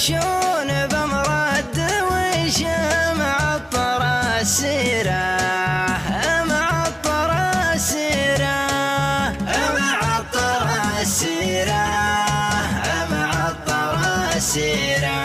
يمشون بمرد وشمع الطر السيرة معطر السيرة معطر السيرة معطر السيرة.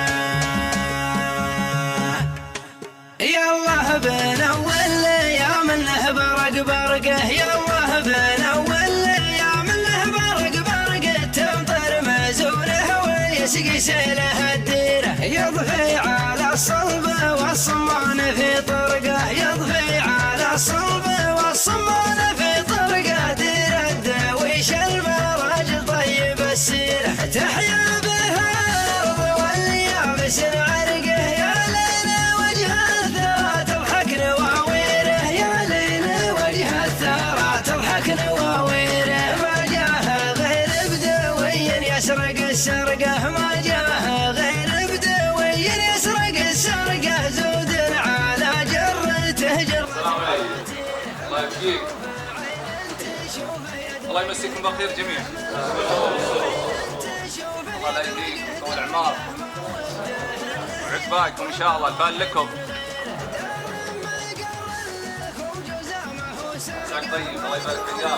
يالله بنول يا منه برق برقه يالله بنول يا منه برق برقه تمطر مزونه ويسقي سيله الديره يضفي على الصلب والصمان في طرقه يضفي على الصلب والصمان في طرقه دير الدويش المراجل طيب السيره تحيا بها الارض واليابس العرقه يا ليل وجه الثرى تضحك نواويره يا ليل وجه الثرى تضحك نواويره ما جاه غير بدوي يسرق السرقه ما جاه غير بدوي يسرق السرقه زود على جرته جر. السلام عليكم. الله يبقيك. الله يمسيكم بالخير جميعا. الله لا يهديكم طول اعماركم وعقباكم ان شاء الله البال لكم. مساك طيب الله يبارك فيكم.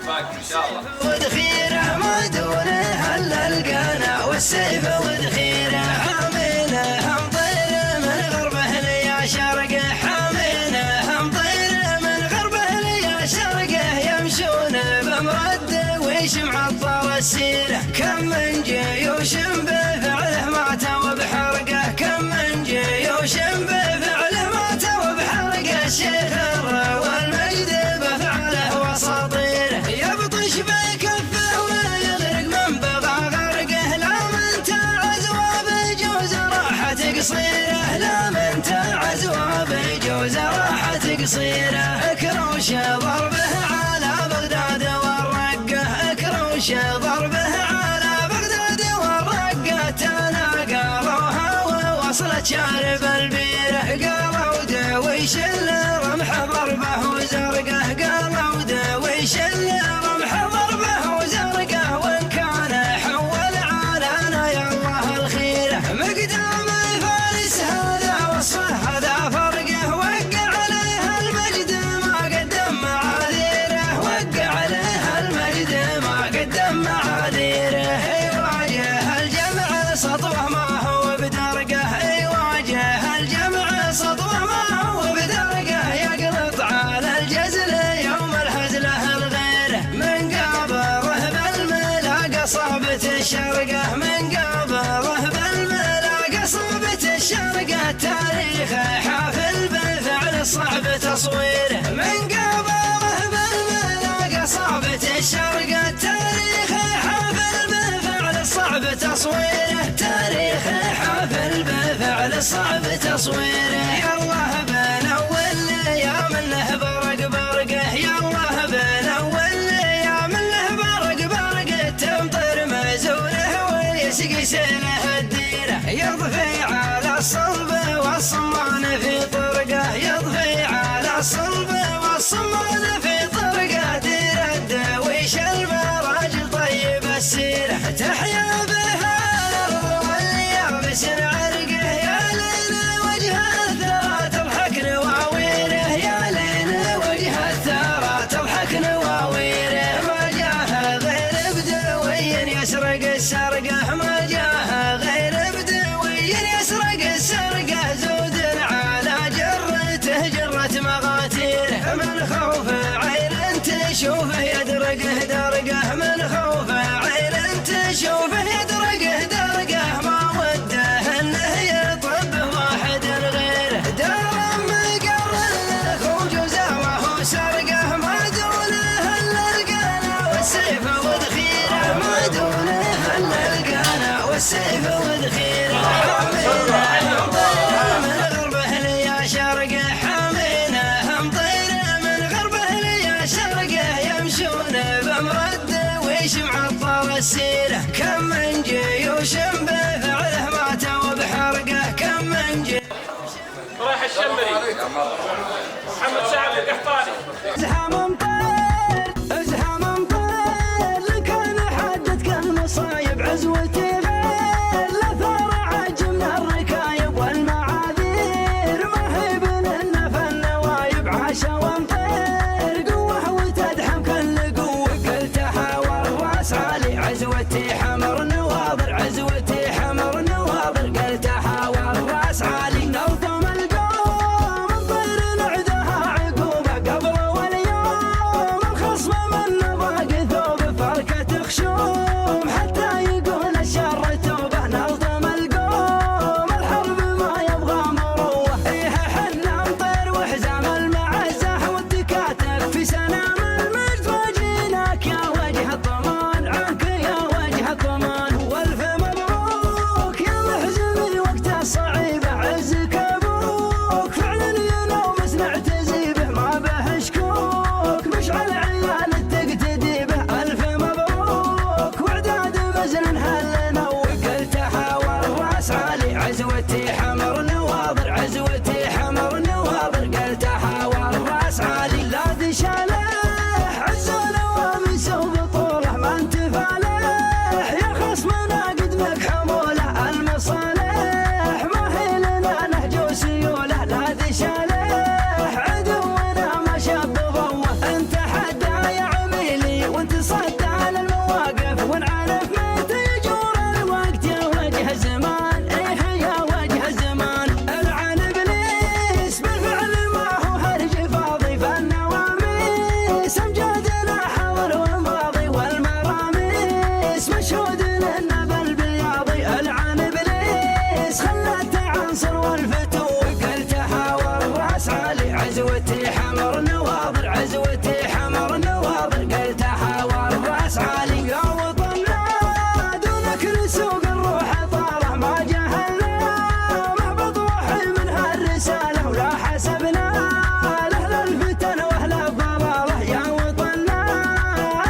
عقباكم ان شاء الله. وذخيره ما دونه الا القنا والسيف وذخيره حامينه مطير من غربه ليا شرقه حامينه مطير من غربه ليا شرقه يمشون بمرد ويشمع الطر السيره كم من جيوش بفعله ماتوا بحرقه كم من جيوش بفعله ماتوا بحرقه الشيخ الروى المجد بفعله واساطيره يبطش بكفه ويغرق من بغى غرقه لا من تعز وبجوز راحة قصيره لا من تعز وبجوز راحة قصيره كروش ضربه على بغداد والرقه كروش ضربه على بغداد والرقه تناقروها ووصلت شارب البيره قالوا دويش الرمح ضربه وزرقه قالوا دويش الرمح ضربه وزرقه وان كان حول علينا يا الله الخيره مقدام فارس هذا وصفه هذا فرقه وقع عليه المجد ما قدم معاذيره وقع عليه المجد ما قدم معاذيره يواجه الجمع سطوه ما هو بدرقه يواجه الجمع سطوه ما هو بدرقه يقلط على الجزل يوم الهزله الغيره من قابره بالملاقى صابت الشرقه من قابره بالملاقى صابت الشرقه تاريخ حافل بالفعل صعب تصويره من قابره بالملاقى صابت الشرقه تاريخ حافل بالفعل صعب تصويره تاريخ حافل بالفعل صعب تصويره يالله بنول يا منه برق برقه يالله بنول يا منه برق برقه تمطر مزونه ويسقي سيله الديره يضفي على الصلب والصمان في طرقه يضفي على الصلب والصمان في طرقه دير الدويش المراجل طيب السيره تحيا بها الارض واليابس العرقه يا ليل وجه الثرى تضحك نواويره يا ليل وجه الثرى تضحك نواويره ما جاه غير بدوي يسرق السرقه ما جاه غير بدوي يسرق السرقه زود على جرته جره مغاتيره من خوف عين تشوفه يدرقه درقه من خوف عين تشوفه يدرقه درقه ما وده انه يطب واحد غيره دار مقر خوج وزاوه سرقه ما دونه الا القنا والسيف وذخيره ما دونه الا القنا والسيف وذخيره حامينه مطيره من غربه ليا شرقه حامينه مطيره من غربه ليا شرقه يمشون بمرد ويشمع الطر السيره كم من جيوش بفعله ماتوا بحرقه كم من جيوش رايح الشمري محمد سعد القحطاني ازهام مطير ازهام مطير لكان حاجتك المصايب عزوتي غير لفات عزوتي حمر نواظر عزوتي حمر نواظر قلت حاور راس عالي نظم القوم نطير نعدها عقوبة قبل واليوم الخصم من نضاق ثوب فركة خشوم حتى يقول الشر توبه نظم القوم الحرب ما يبغى مروه إيه حنا نطير وحزام المعزة والتكاتف في سنام المجد وجيناك يا وجه الضمان عنك يا وجه الضمان والف مبروك يا محزمي وقت الصعيبة عزك ابوك فعلا ينومس نعتزي به ما به شكوك مشعل عيال تقتدي به الف مبروك واعداد مزن هل نوك قلت حاور راس عالي عزوتي حمر نواظر عزوتي حمر نواظر قلت حاور راس عالي لا دشاله عزوله ومس وبطوله ما انتفاله يا خصمنا قدمك حموله المصالح ما هي لنا نهج وسيوله لا دشاله عدونا ما شاب ضوه انت حدا يا عميلي وانت صدى للمواقف ونعرف متى يجور الوقت يا وجه الزمان ايه يا وجه الزمان العن ابليس بالفعل ما هو هرج فاضي فالنواميس امجادنا حضر وماضي والمراميس مشهود لنا بالبياضي العن ابليس خلت عنصر والفتوك قلت حاور راس عالي عزوتي حمر نواظر عزوتي حمر نواظر قلت حاور راس عالي يا وطننا دونك نسوق الروح طاله ما جهلنا محبط وحي من هالرساله ولا حسبنا لاهل الفتن واهل الضلاله يا وطننا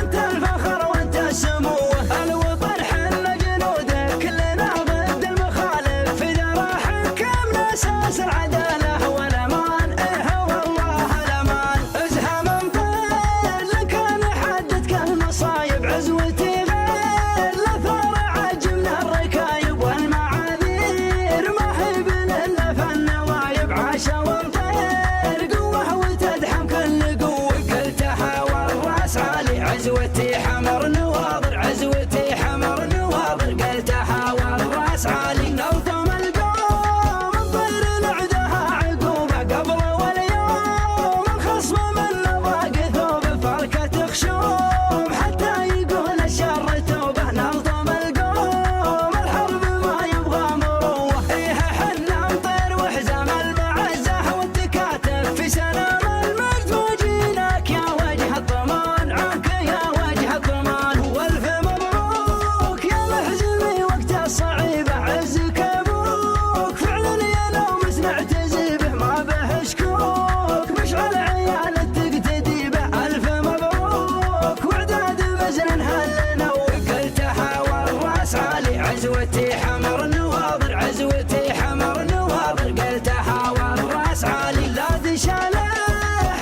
انت الفخر وانت السموه الوطن حنا جنوده كلنا ضد المخالف اذا راح كم اساس العداله والامان ايه والله الامان ازهى من طير لك انا حدتك المصايب عزوتي غير لثار عجمنا الركايب والمعاذير ما هي بلنا فالنوايب عاشا ونطير قوه وتدحم كل قوه قلت حاور راس عالي عزوتي حمر نواظر عزوتي حمر نواظر قلت حاور راس عالي نظم القوم نطير نعدها عقوبه قبل واليوم الخصم من نضاق ثوب فركة خشوم حتى يقول الشر توبه نظم القوم الحرب ما يبغى مروه إيه حنا نطير وحزام المعزة والتكاتف في سنام المجد وجيناك يا وجه الضمان عنك يا وجه الضمان والف مبروك يا محزمي وقت الصعيبة عزك ابوك فعلا ينومس نعتزي به ما به شكوك مشعل عيال تقتدي به الف مبروك واعداد مزن هل نوك قلت حاور راس عالي عزوتي حمر نواظر عزوتي حمر نواظر قلت حاور راس عالي لا دشاله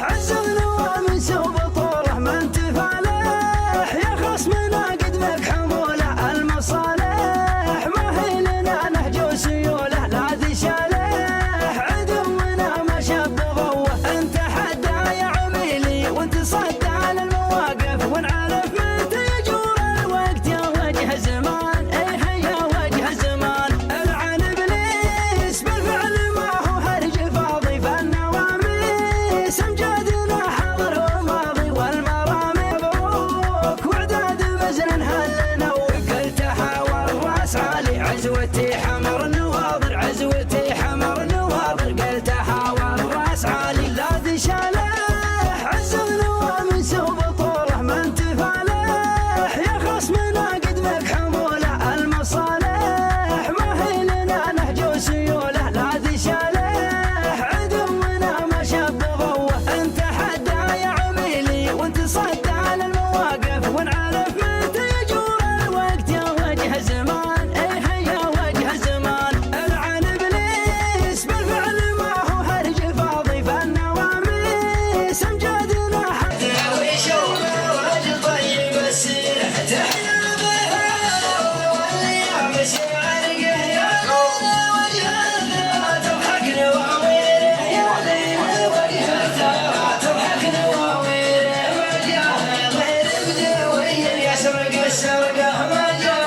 عزنا ومس وبطوله ما انتفاله يا خصمنا قدمك حموله المصالح ما هي لنا نهج وسيوله لا دشاله عدونا ما شاب ضوه انت حدا يا عميلي وانت صدى للمواقف ونعرف متى يجور الوقت يا وجه الزمان ايه يا وجه الزمان العن ابليس بالفعل ما هو هرج فاضي فالنواميس امجادنا حضر وماضي والمرامي مبروك واعداد مزن هل نوك قلت حاور راس عالي عزوتي حمر نواظر عزوتي حمر نواظر قلت حاور راس عالي لا دشاله عزنا ومس وبطوله ما انتفاله يا خصمنا قدمك حموله المصالح ما هي لنا نهج وسيوله لا دشاله عدونا ما شاب ضوه انت حدا يا عميلي وانت صدى للمواقف ونعرف متى يجور الوقت يا وجه الزمان ايه يا وجه الزمان العن ابليس بالفعل ما هو هرج فاضي فالنواميس امجادنا داوي شوقه وجه طيب السيره تحيا بها والايام شعرقه يا وجهه تضحك نواويره يا وجهه تضحك نواويره وجهه غير بدوي يسرق السرقه ما جاء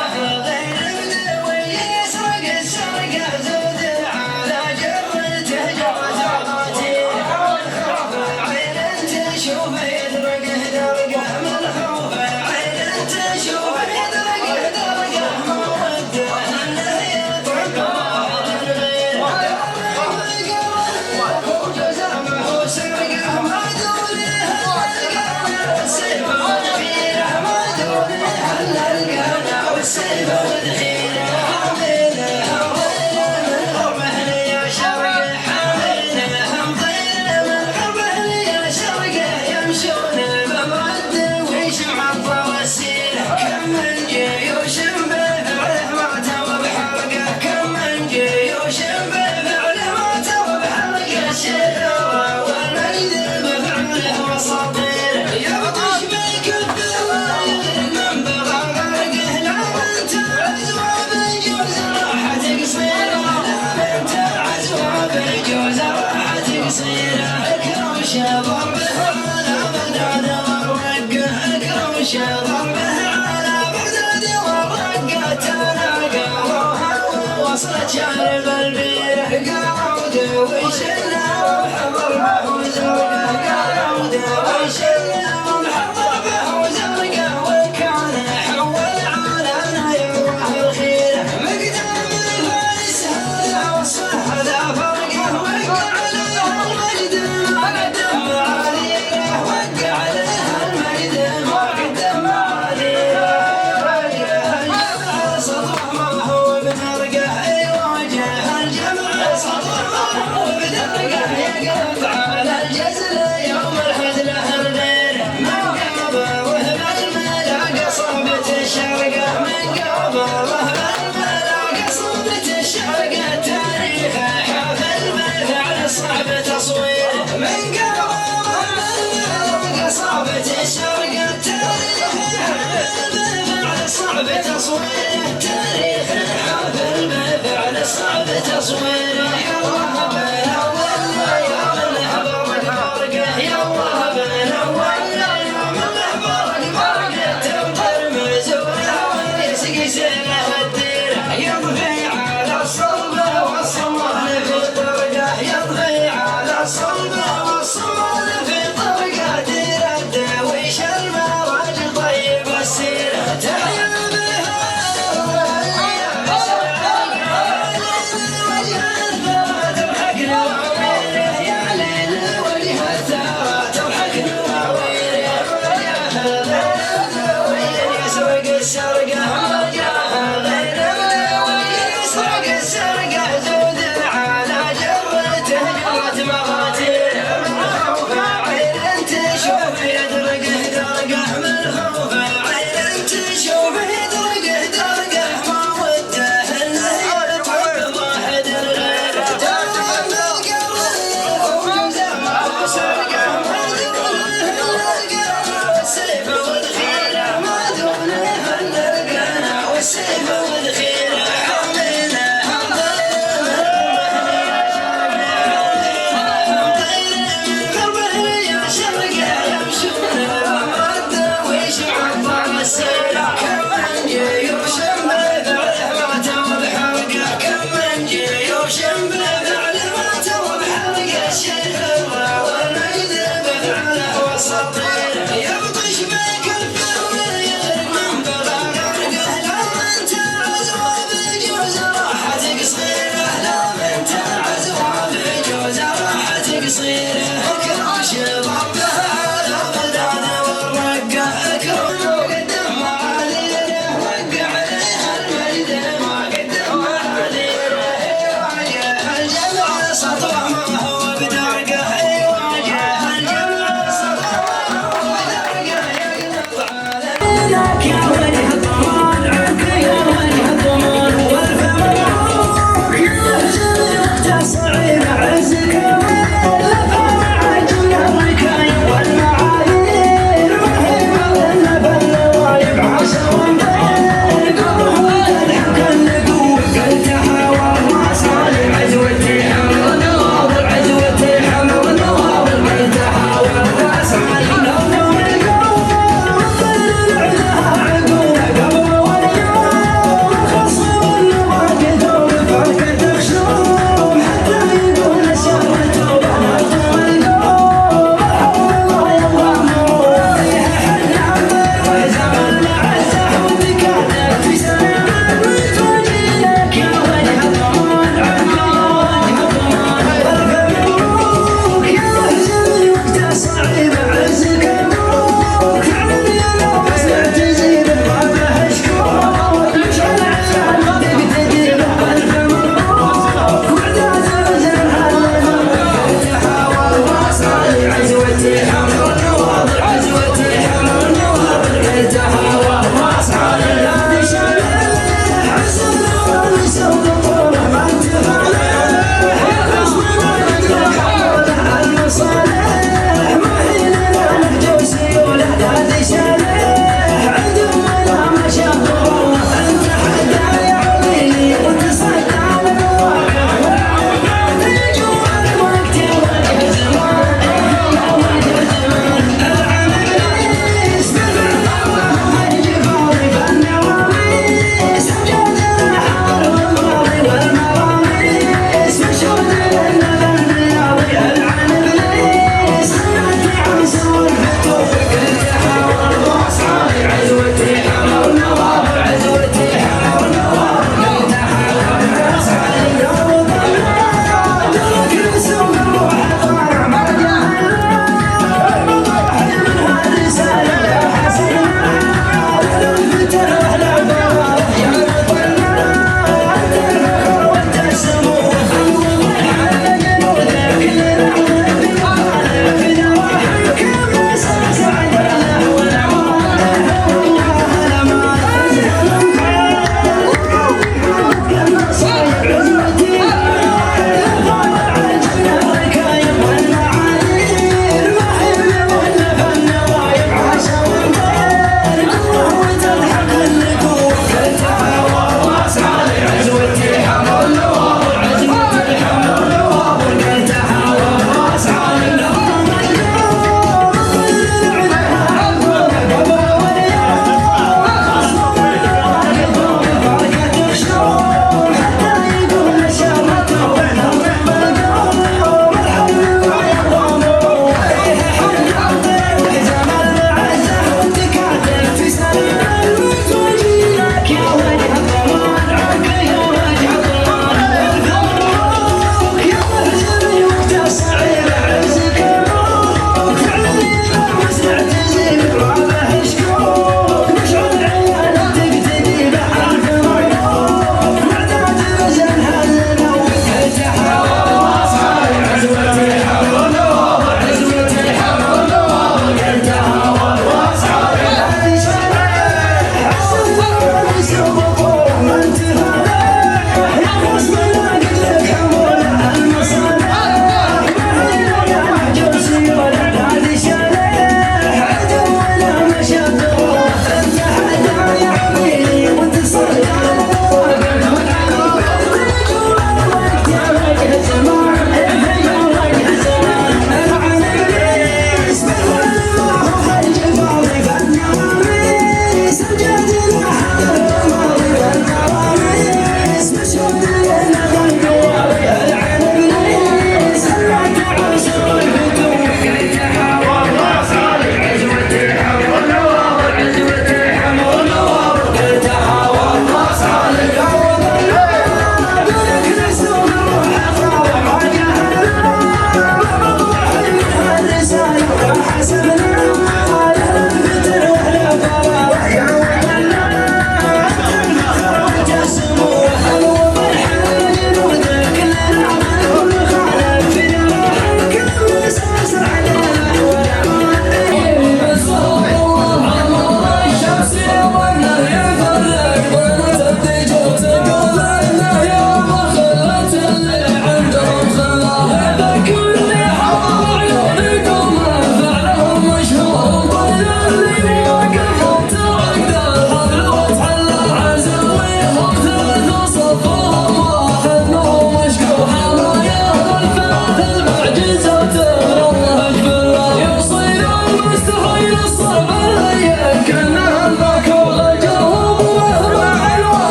من قبله بالبلاغ صوبة الشرق التاريخ حافل بالفعل صعب تصويره من قبله بالبلاغ صوبة الشرق التاريخ حافل بالفعل صعب تصويره تاريخ حافل بالفعل صعب تصويره يا الله بالأول يوم الحبر فرقه يا الله بالأول يوم الحبر فرقه تمطر مزوره ويسقي سنه الديره يضفي على الصلبه والصمال في طرقه يضفي على الصلبه والصمال في طرقه دير الداويش المراج طيب السيره تحيا بها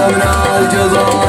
من الجبال